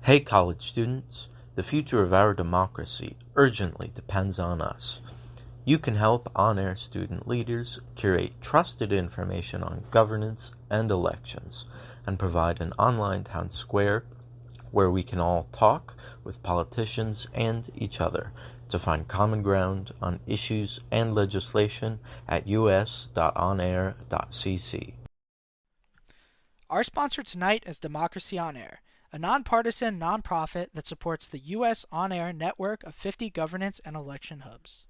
Hey college students, the future of our democracy urgently depends on us. You can help onAir student leaders curate trusted information on governance and elections and provide an online town square where we can all talk with politicians and each other to find common ground on issues and legislation at us.onair.cc. Our sponsor tonight is Democracy on Air, a nonpartisan nonprofit that supports the U.S. on-air network of 50 governance and election hubs.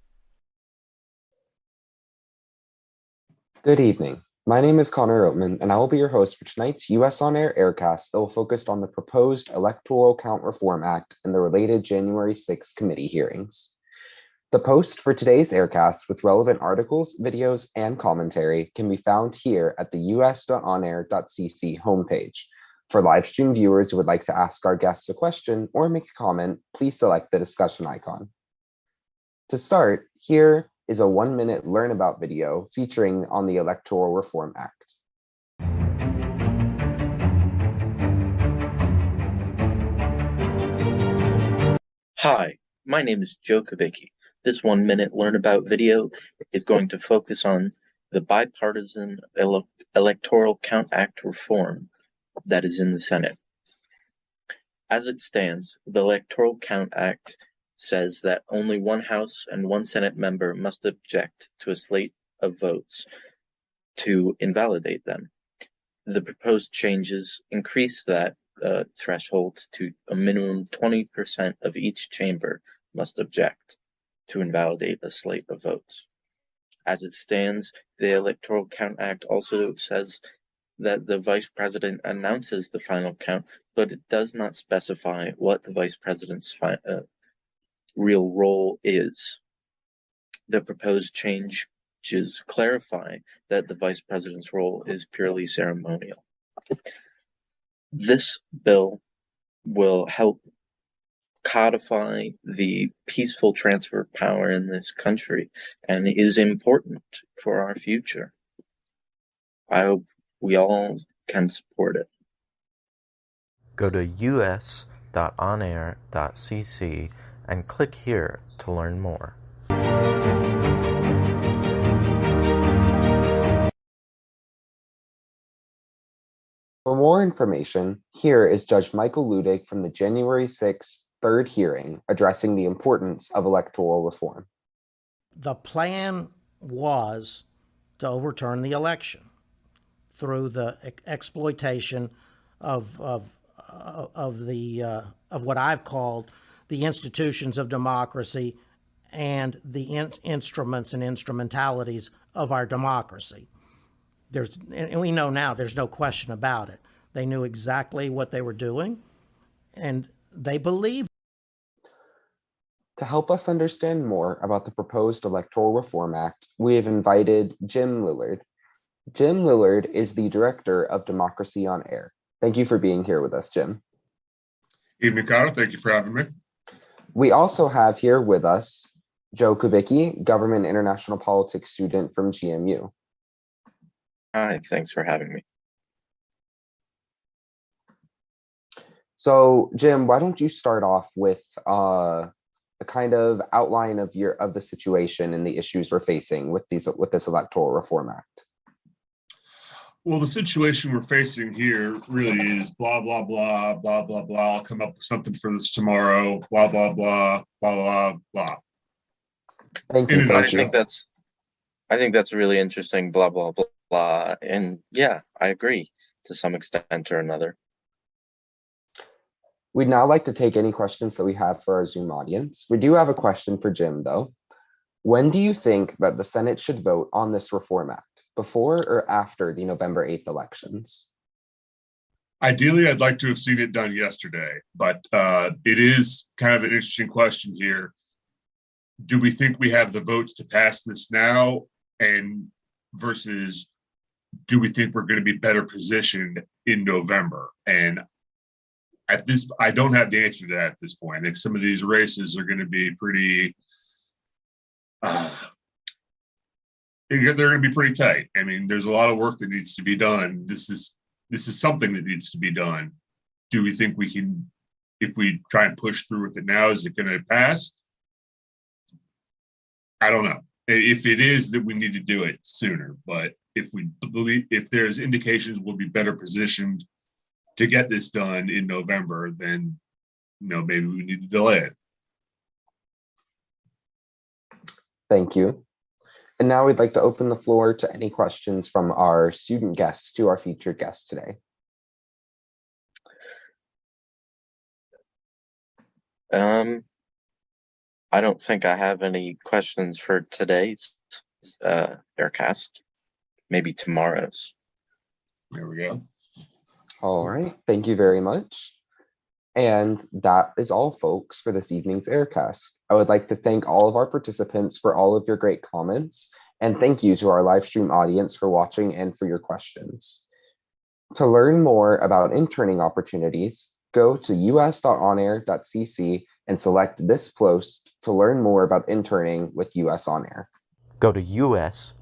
Good evening. My name is Connor Oatman, and I will be your host for tonight's U.S. On Air Aircast that will focus on the proposed Electoral Count Reform Act and the related January 6th committee hearings. The post for today's Aircast with relevant articles, videos, and commentary can be found here at the us.onair.cc homepage. For live stream viewers who would like to ask our guests a question or make a comment, please select the discussion icon. To start, here is a 1-minute Learn About video featuring on the Electoral Reform Act. Hi, my name is Joe Kubicki. This 1-minute Learn About video is going to focus on the bipartisan Electoral Count Act reform that is in the Senate. As it stands, the Electoral Count Act says that only one House and one Senate member must object to a slate of votes to invalidate them. The proposed changes increase that threshold to a minimum 20% of each chamber must object to invalidate a slate of votes. As it stands, the Electoral Count Act also says that the Vice President announces the final count, but it does not specify what the Vice President's real role is. The proposed changes clarify that the Vice President's role is purely ceremonial. This bill will help codify the peaceful transfer of power in this country and is important for our future. I hope we all can support it. Go to us.onair.cc and click here to learn more. For more information, here is Judge Michael Ludig from the January 6th third hearing addressing the importance of electoral reform. The plan was to overturn the election through the exploitation of what I've called the institutions of democracy and the instruments and instrumentalities of our democracy. And we know now there's no question about it. They knew exactly what they were doing, and they believed. To help us understand more about the proposed Electoral Reform Act, we have invited Jim Lillard. Jim Lillard is the director of Democracy on Air. Thank you for being here with us, Jim. Evening, Connor. Thank you for having me. We also have here with us Joe Kubicki, Government International Politics student from GMU. Hi, thanks for having me. So, Jim, why don't you start off with a kind of outline of the situation and the issues we're facing with this Electoral Reform Act? Well, the situation we're facing here really is blah, blah, blah, blah, blah, blah. I'll come up with something for this tomorrow. Blah, blah, blah, blah, blah, blah. Thank you. I think that's really interesting. Blah, blah, blah, blah. And yeah, I agree to some extent or another. We'd now like to take any questions that we have for our Zoom audience. We do have a question for Jim, though. When do you think that the Senate should vote on this Reform Act, before or after the November 8th elections? Ideally, I'd like to have seen it done yesterday, but it is kind of an interesting question here. Do we think we have the votes to pass this now, and versus do we think we're going to be better positioned in November? And I don't have the answer to that at this point. I think some of these races are going to be pretty, they're going to be pretty tight. I mean, there's a lot of work that needs to be done. This is something that needs to be done. Do we think we can if we try and push through with it now, is it going to pass? I don't know. If it is, that we need to do it sooner. But if there's indications we'll be better positioned to get this done in November, then maybe we need to delay it. Thank you. And now we'd like to open the floor to any questions from our student guests to our featured guest today. I don't think I have any questions for today's Aircast. Maybe tomorrow's. There we go. All right, thank you very much. And that is all, folks, for this evening's Aircast. I would like to thank all of our participants for all of your great comments, and thank you to our live stream audience for watching and for your questions. To learn more about interning opportunities, go to us.onair.cc and select this post to learn more about interning with US On Air. Go to us.onair.cc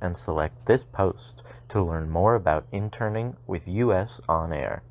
and select this post to learn more about interning with US On Air.